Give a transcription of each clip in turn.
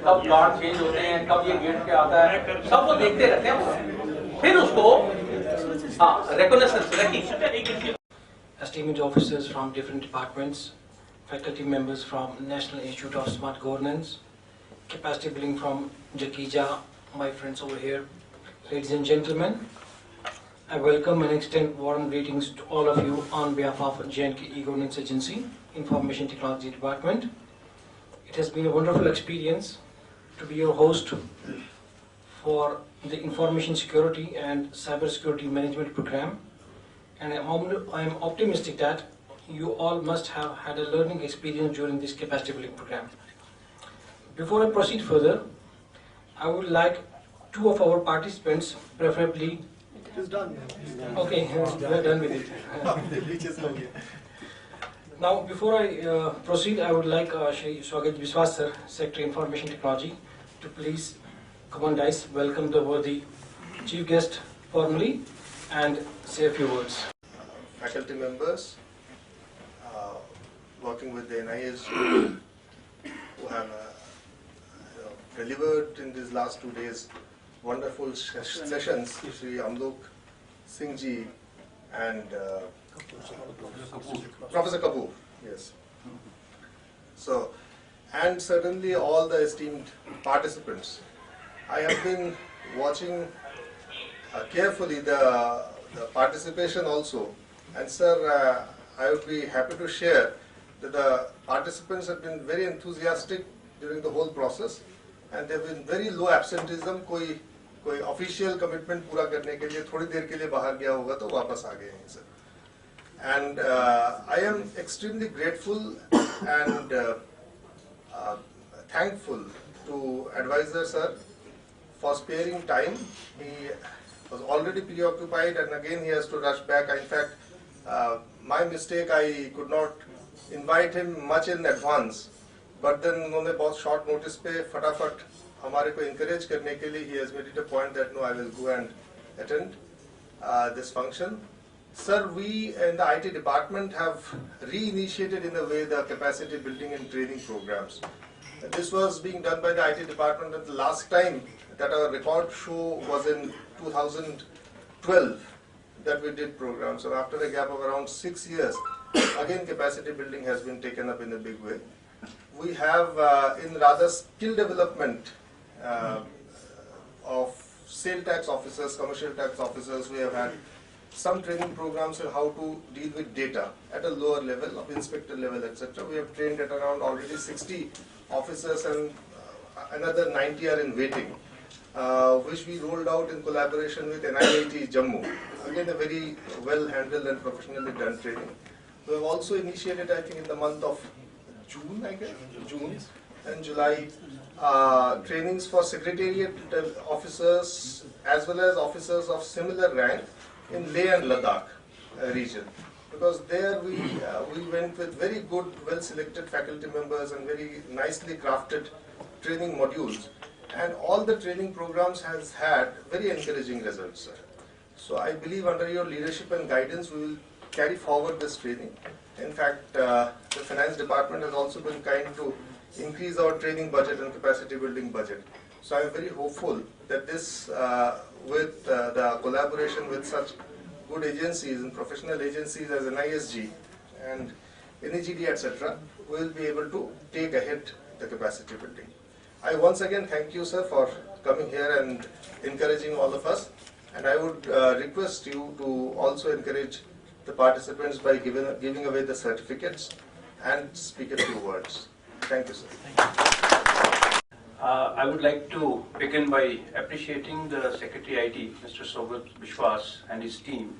कब guard change होते हैं, कब ये गेट पे आता है, सब वो देखते रहते हैं। फिर उसको recognition esteemed officers from different departments, faculty members from National Institute of Smart Governance, capacity building from Jakija, my friends over here, ladies and gentlemen, I welcome and extend warm greetings to all of you on behalf of J&K E-Governance Agency, Information Technology Department. It has been a wonderful experience to be your host for the Information Security and Cyber Security Management Program. And I am optimistic that you all must have had a learning experience during this capacity building program. Before I proceed further, I would like two of our participants, preferably. It is done. Okay, we are done with it. Now, before I proceed, I would like Shri Swagat Biswas sir, Secretary Information Technology, to please come on dais, welcome the worthy chief guest formally, and say a few words. Faculty members working with the NISG who have delivered in these last 2 days wonderful sessions, Shri Amlok Singh ji and Professor Kapoor, yes. So, and certainly all the esteemed participants. I have been watching carefully the participation also, and sir, I would be happy to share that the participants have been very enthusiastic during the whole process, and there have been very low absenteeism. कोई official commitment पूरा करने के लिए थोड़ी देर के लिए बाहर गया होगा तो वापस आ गए हैं sir. And I am extremely grateful and thankful to advisor sir for sparing time. He was already preoccupied, and again he has to rush back. In fact, my mistake, I could not invite him much in advance, but then उन्होंने बहुत short notice पे फटाफट हमारे को encourage करने के लिए he has made it a point that no, I will go and attend this function. Sir, we in the IT department have re-initiated in a way the capacity building and training programs. This was being done by the IT department at the last time that our record show was in 2012 that we did programs. So after a gap of around 6 years, again capacity building has been taken up in a big way. We have in rather skill development of sale tax officers, commercial tax officers, we have had some training programs on how to deal with data at a lower level, of inspector level, etc. We have trained at around already 60 officers, and another 90 are in waiting, which we rolled out in collaboration with NIIT Jammu. Again, a very well handled and professionally done training. We have also initiated, I think, in the month of June, I guess, June and July, trainings for secretariat officers as well as officers of similar rank in Leh and Ladakh region, because there we went with very good, well-selected faculty members and very nicely crafted training modules, and all the training programs has had very encouraging results, sir. So I believe under your leadership and guidance we will carry forward this training. In fact, the finance department has also been kind to increase our training budget and capacity building budget. So I am very hopeful that this, with the collaboration with such good agencies and professional agencies as NISG and NEGD, etc., we will be able to take ahead the capacity building. I once again thank you, sir, for coming here and encouraging all of us. And I would request you to also encourage the participants by giving away the certificates and speak a few words. Thank you, sir. Thank you. I would like to begin by appreciating the Secretary IT, Mr. Swagat Biswas, and his team,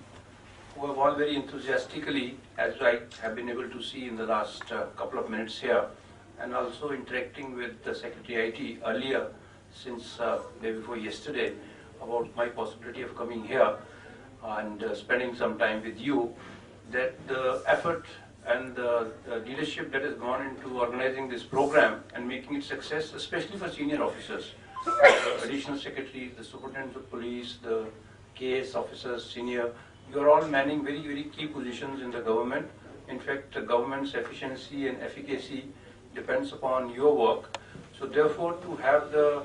who have all very enthusiastically, as I have been able to see in the last couple of minutes here, and also interacting with the Secretary IT earlier, since day before yesterday, about my possibility of coming here and spending some time with you, that the effort and the leadership that has gone into organizing this program and making it success, especially for senior officers, the additional secretaries, the superintendents of police, the KS officers, senior, you are all manning very, very key positions in the government. In fact, the government's efficiency and efficacy depends upon your work. So therefore, to have the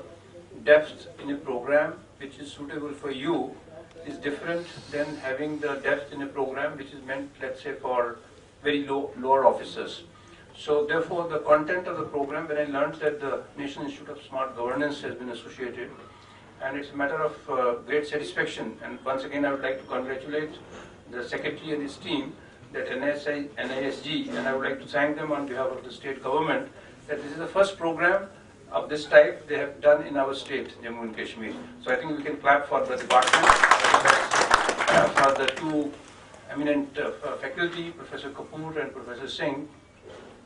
depth in a program which is suitable for you is different than having the depth in a program which is meant, let's say, for very lower officers. So therefore, the content of the program, when I learned that the National Institute of Smart Governance has been associated, and it's a matter of great satisfaction. And once again, I would like to congratulate the Secretary and his team, that NISG, and I would like to thank them on behalf of the state government, that this is the first program of this type they have done in our state, Jammu and Kashmir. So I think we can clap for the department, for the two eminent faculty, Professor Kapoor and Professor Singh,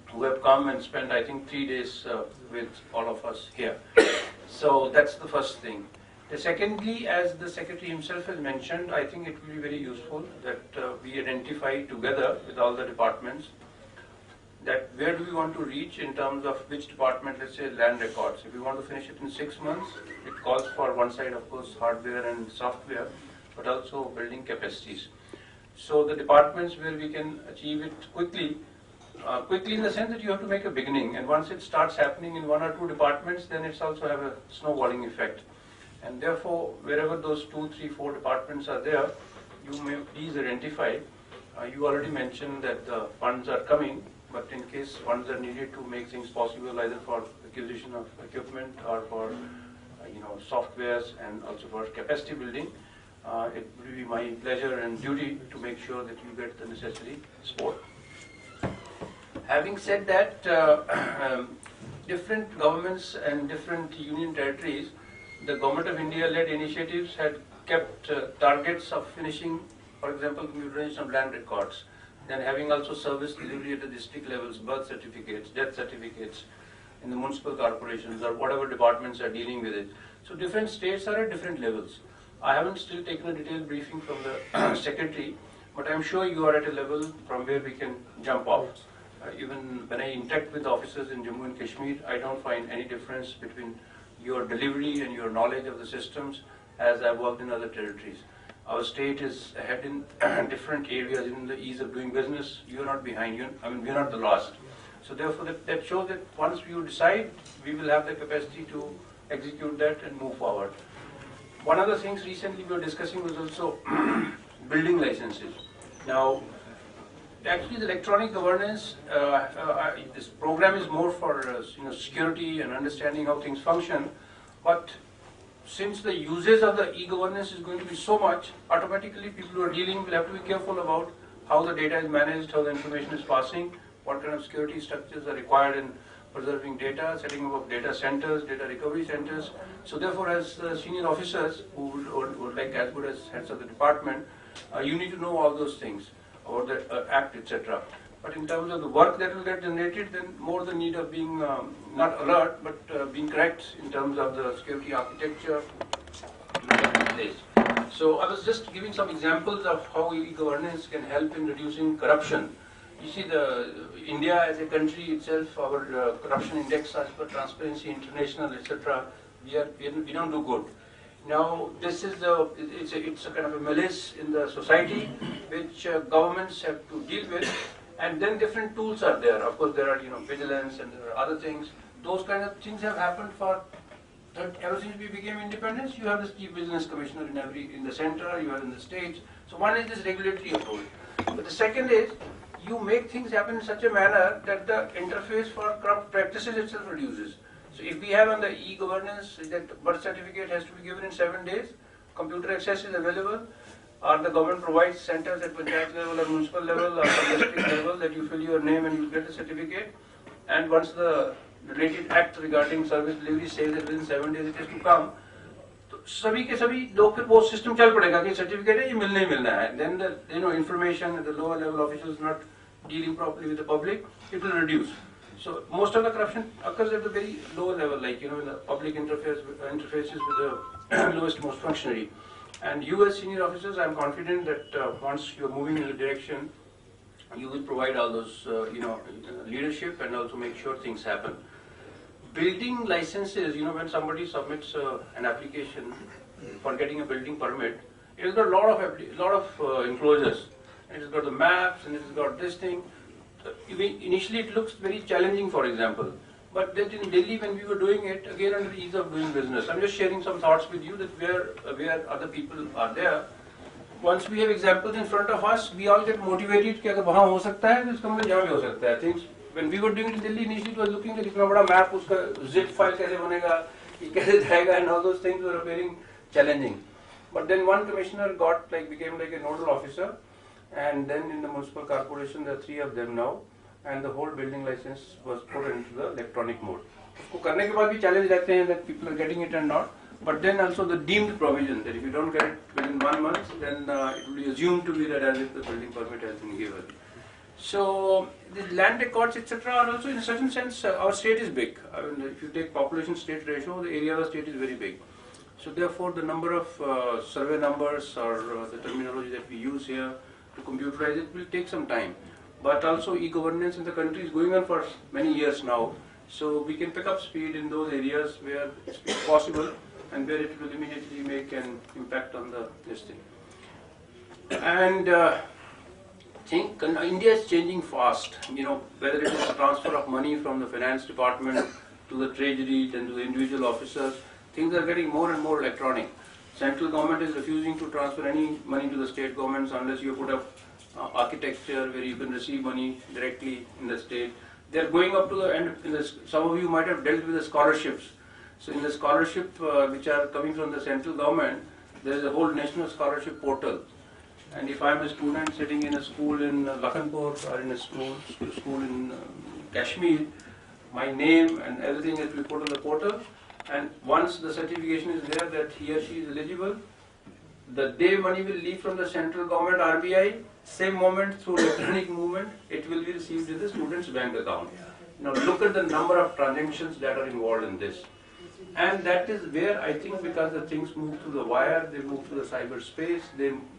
who have come and spent, I think, 3 days with all of us here. So that's the first thing. Secondly, as the Secretary himself has mentioned, I think it will be very useful that we identify together with all the departments that where do we want to reach in terms of which department, let's say land records. If we want to finish it in 6 months, it calls for one side, of course, hardware and software, but also building capacities. So the departments where we can achieve it quickly, quickly in the sense that you have to make a beginning, and once it starts happening in 1 or 2 departments, then it's also have a snowballing effect. And therefore, wherever those 2, 3, 4 departments are there, you may please identify. You already mentioned that the funds are coming, but in case funds are needed to make things possible, either for acquisition of equipment or for softwares and also for capacity building, it will be my pleasure and duty to make sure that you get the necessary support. Having said that, different governments and different union territories, the Government of India-led initiatives had kept targets of finishing, for example, computerization of land records, then having also service delivery at the district levels, birth certificates, death certificates in the municipal corporations or whatever departments are dealing with it. So different states are at different levels. I haven't still taken a detailed briefing from the Secretary, but I'm sure you are at a level from where we can jump off. Even when I interact with officers in Jammu and Kashmir, I don't find any difference between your delivery and your knowledge of the systems as I've worked in other territories. Our state is ahead in different areas in the ease of doing business. You're not behind. We're not the last. So therefore, that shows that once you decide, we will have the capacity to execute that and move forward. One of the things recently we were discussing was also building licenses. Now, actually, the electronic governance, this program is more for security and understanding how things function. But since the uses of the e-governance is going to be so much, automatically people who are dealing will have to be careful about how the data is managed, how the information is passing, what kind of security structures are required in preserving data, setting up of data centers, data recovery centers. So therefore, as senior officers who would like as good as heads of the department, you need to know all those things about the act, etc. But in terms of the work that will get generated, then more the need of being not alert, but being correct in terms of the security architecture. So I was just giving some examples of how e-governance can help in reducing corruption. You see, India as a country itself, our corruption index as per Transparency International, etc., we don't do good. Now, this is it's a kind of a malaise in the society which governments have to deal with, and then different tools are there. Of course, there are vigilance and there are other things. Those kind of things have happened for ever since we became independence. You have this Chief Vigilance Commissioner in the center, you have in the states. So one is this regulatory approach, but the second is you make things happen in such a manner that the interface for corrupt practices itself reduces. So if we have on the e-governance that birth certificate has to be given in 7 days, computer access is available, or the government provides centers at panchayat level or municipal level or district level that you fill your name and you get a certificate, and once the related act regarding service delivery says that within 7 days it has to come, सभी के सभी लोग फिर वो system चल पड़ेगा कि certificate है ये मिलना ही मिलना है. Then the information at the lower level officials not dealing properly with the public, it will reduce. So most of the corruption occurs at the very lower level, like in the public interfaces with the lowest most functionary. And you as senior officers, I am confident that once you are moving in the direction, you will provide all those leadership and also make sure things happen. Building licenses, when somebody submits an application for getting a building permit, it has got a lot of enclosures. It has got the maps and it has got this thing. Initially, it looks very challenging. For example, But then in Delhi, when we were doing it, again under the ease of doing business, I'm just sharing some thoughts with you that where other people are there. Once we have examples in front of us, we all get motivated कि अगर वहाँ हो सकता है तो इसका मतलब यहाँ भी हो सकता है. Things when we were doing it in Delhi, initially it was looking like इतना बड़ा map, उसका zip file कैसे बनेगा, ये कैसे जाएगा, and all those things were appearing challenging. But then one commissioner became like a nodal officer, and then in the municipal corporation there are 3 of them now, and the whole building license was put into the electronic mode. उसको करने के बाद भी challenge रहते हैं that people are getting it and not. But then also the deemed provision that if you don't get it within 1 month, then it will be assumed to be that as if the building permit has been given. So the land records etc. are also in a certain sense our state is big. I mean, if you take population state ratio, the area of the state is very big. So therefore the number of survey numbers or the terminology that we use here to computerize it will take some time. But also e-governance in the country is going on for many years now. So we can pick up speed in those areas where it's possible and where it will immediately make an impact on this thing. And think India is changing fast. You know, whether it is the transfer of money from the finance department to the treasury, then to the individual officers, things are getting more and more electronic. Central government is refusing to transfer any money to the state governments unless you put up architecture where you can receive money directly in the state. They are going up to the end. Some of you might have dealt with the scholarships. So in the scholarship which are coming from the central government, there is a whole national scholarship portal. And if I am a student sitting in a school in Lakhanpur or in a school in Kashmir, my name and everything that we put on the portal, and once the certification is there that he or she is eligible, the day money will leave from the central government RBI, same moment through electronic movement, it will be received in the student's bank account. Now look at the number of transactions that are involved in this. And that is where I think because the things move through the wire, they move through the cyberspace,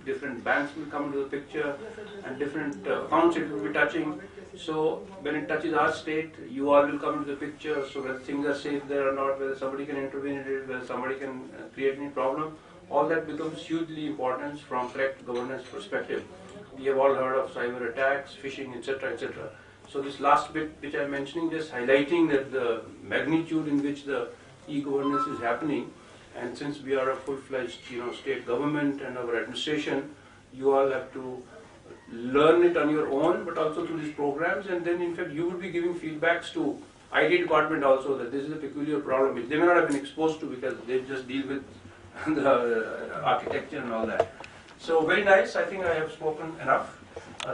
different banks will come into the picture and different accounts it will be touching. So when it touches our state, you all will come into the picture, so whether things are safe there or not, whether somebody can intervene in it, whether somebody can create any problem, all that becomes hugely important from correct governance perspective. We have all heard of cyber attacks, phishing, etc., etc. So this last bit which I am mentioning, just highlighting that the magnitude in which the e-governance is happening, and since we are a full-fledged state government and our administration, you all have to learn it on your own, but also through these programs, and then in fact you will be giving feedbacks to IT department also that this is a peculiar problem which they may not have been exposed to because they just deal with the architecture and all that. So very nice, I think I have spoken enough.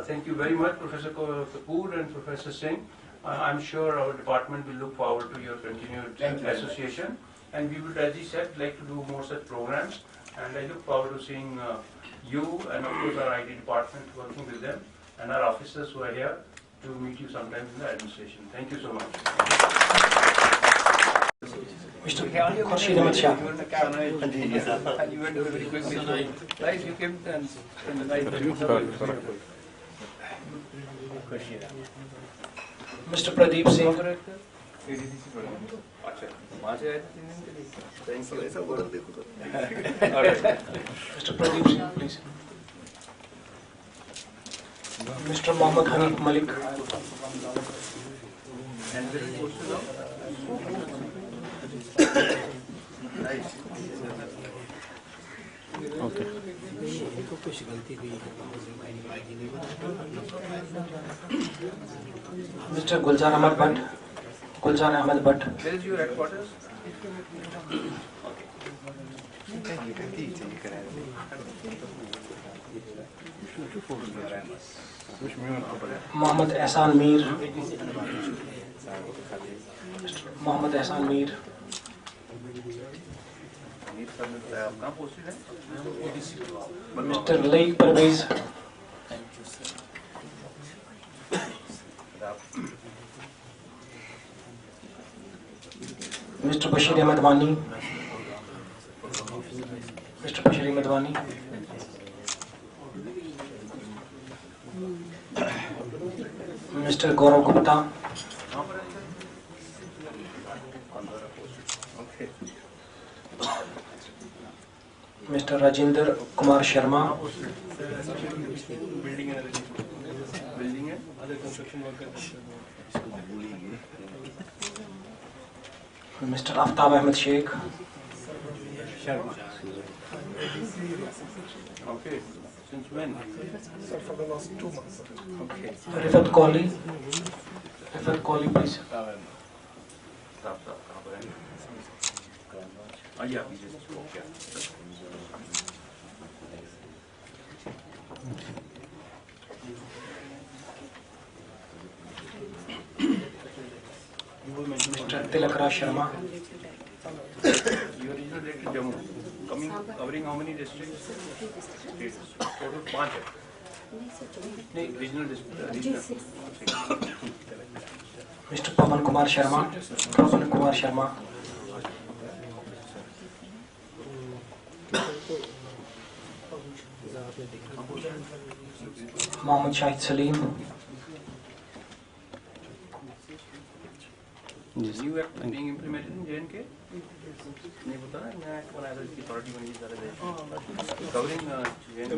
Thank you very much, Professor Kapoor and Professor Singh. I'm sure our department will look forward to your continued association, and we would, as he said, like to do more such programs, and I look forward to seeing you and of course our IT department working with them and our officers who are here to meet you sometime in the administration. Thank you so much. Mr. Khurshid Ahmed Shah. You went very quickly. Nice, you came and nice. Mr. Pradeep Singh. Mr. Pradeep Singh, please. Mr. Mohammad Hanif Malik. Okay. Mr. Gulzar Ahmed Bhatt. Gulzar Ahmed Bhatt. Where is your headquarters? Mohammad Ehsan Mir. Mohammad Ehsan Mir. Mr. Laik Parvez. Mr. Bashir Ahmed Wani. Mr. Bashir Ahmed Wani. Mr. Gaurav Gupta. Mr. Rajinder Kumar Sharma. Building and other construction workers. Mr. Aftab Ahmed Sheikh. Sharma. Okay. Since when? Sir, for the last 2 months. Okay. Rifat Kohli. Rifat Kohli, please. Stop. Yeah, we just spoke, yeah. You were mentioning Mr. Tilakara Sharma. your regional director Jammu, covering how many districts? States. Total 5 है. नहीं, regional district. Mr. Pavan Kumar Sharma. Pavan Kumar Sharma. Mohammed Shahid Salim. New act being implemented in J&K? नहीं पता है, नया act बनाया था इसकी authority बनी थी सारे देश में. Covering J&K.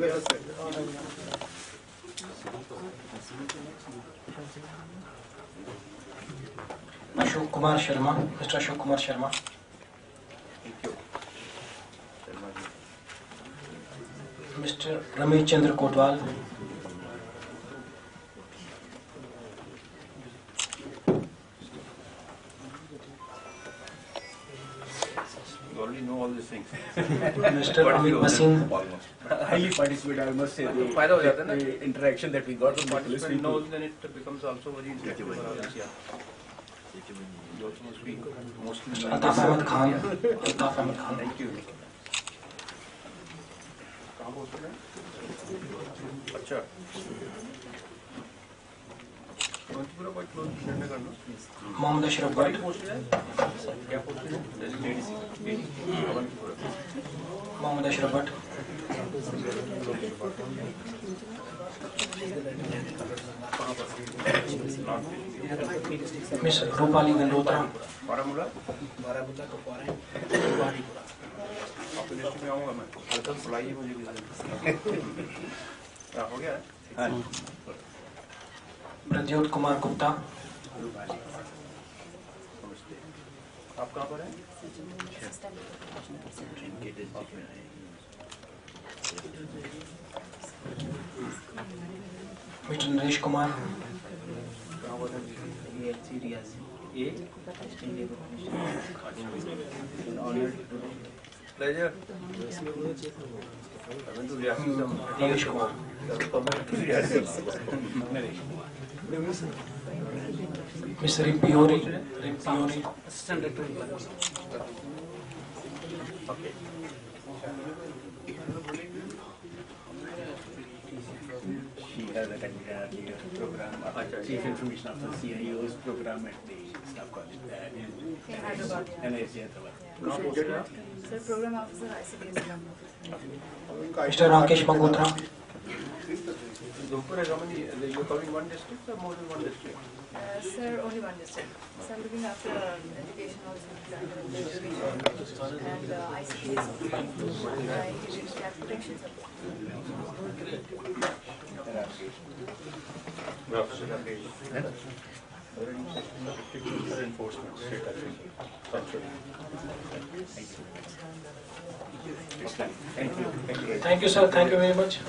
Ashok Kumar Sharma. Mr. Ashok Kumar Sharma. Thank you. Mr. Ramesh Chandra Kotwal. You already know all these things. Mr. Amit Basin. Highly participated, I must say. फायदा हो जाता है ना? The interaction that we got from the Participant knows, then it becomes also very interesting for others. Yeah. You also must be mostly. Altaf Ahmed Khan. Altaf Ahmed Khan. Thank you. कहाँ posted है? अच्छा. कांचीपुरा quite close to Srinagar, no? Mohammed Ashraf Bhatt. Posted है? क्या posted है? Designated. कांचीपुरा. Mohammed Ashraf Bhatt. Miss Rupali Gandotra. Baramulla? Baramulla तो पा रहे हैं. आपके डिस्ट्रिक्ट में आऊँगा मैं. हल्का बुलाइए मुझे किसी दिन. हो गया है? हाँ. Pradyot Kumar Gupta. आप कहाँ पर हैं? Mr. Naresh Kumar. कहाँ पर हैं? Pleasure. Naresh Kumar. Miss Rimpiori. Rimpiori. Assistant Director. Okay. She has attended the program, Chief Information Officer, CIO's program at the staff college. NIST Hyderabad. Sir, Program Officer, ICDS Jammu. Mr. Rakesh Mangotra. Dhumpur is how many? You're covering one district or more than one district? Sir, only one district. So I'm looking after education also and ICDS. Integrated staff protection. Enforcement. Thank you. Thank you, sir. Thank you very much.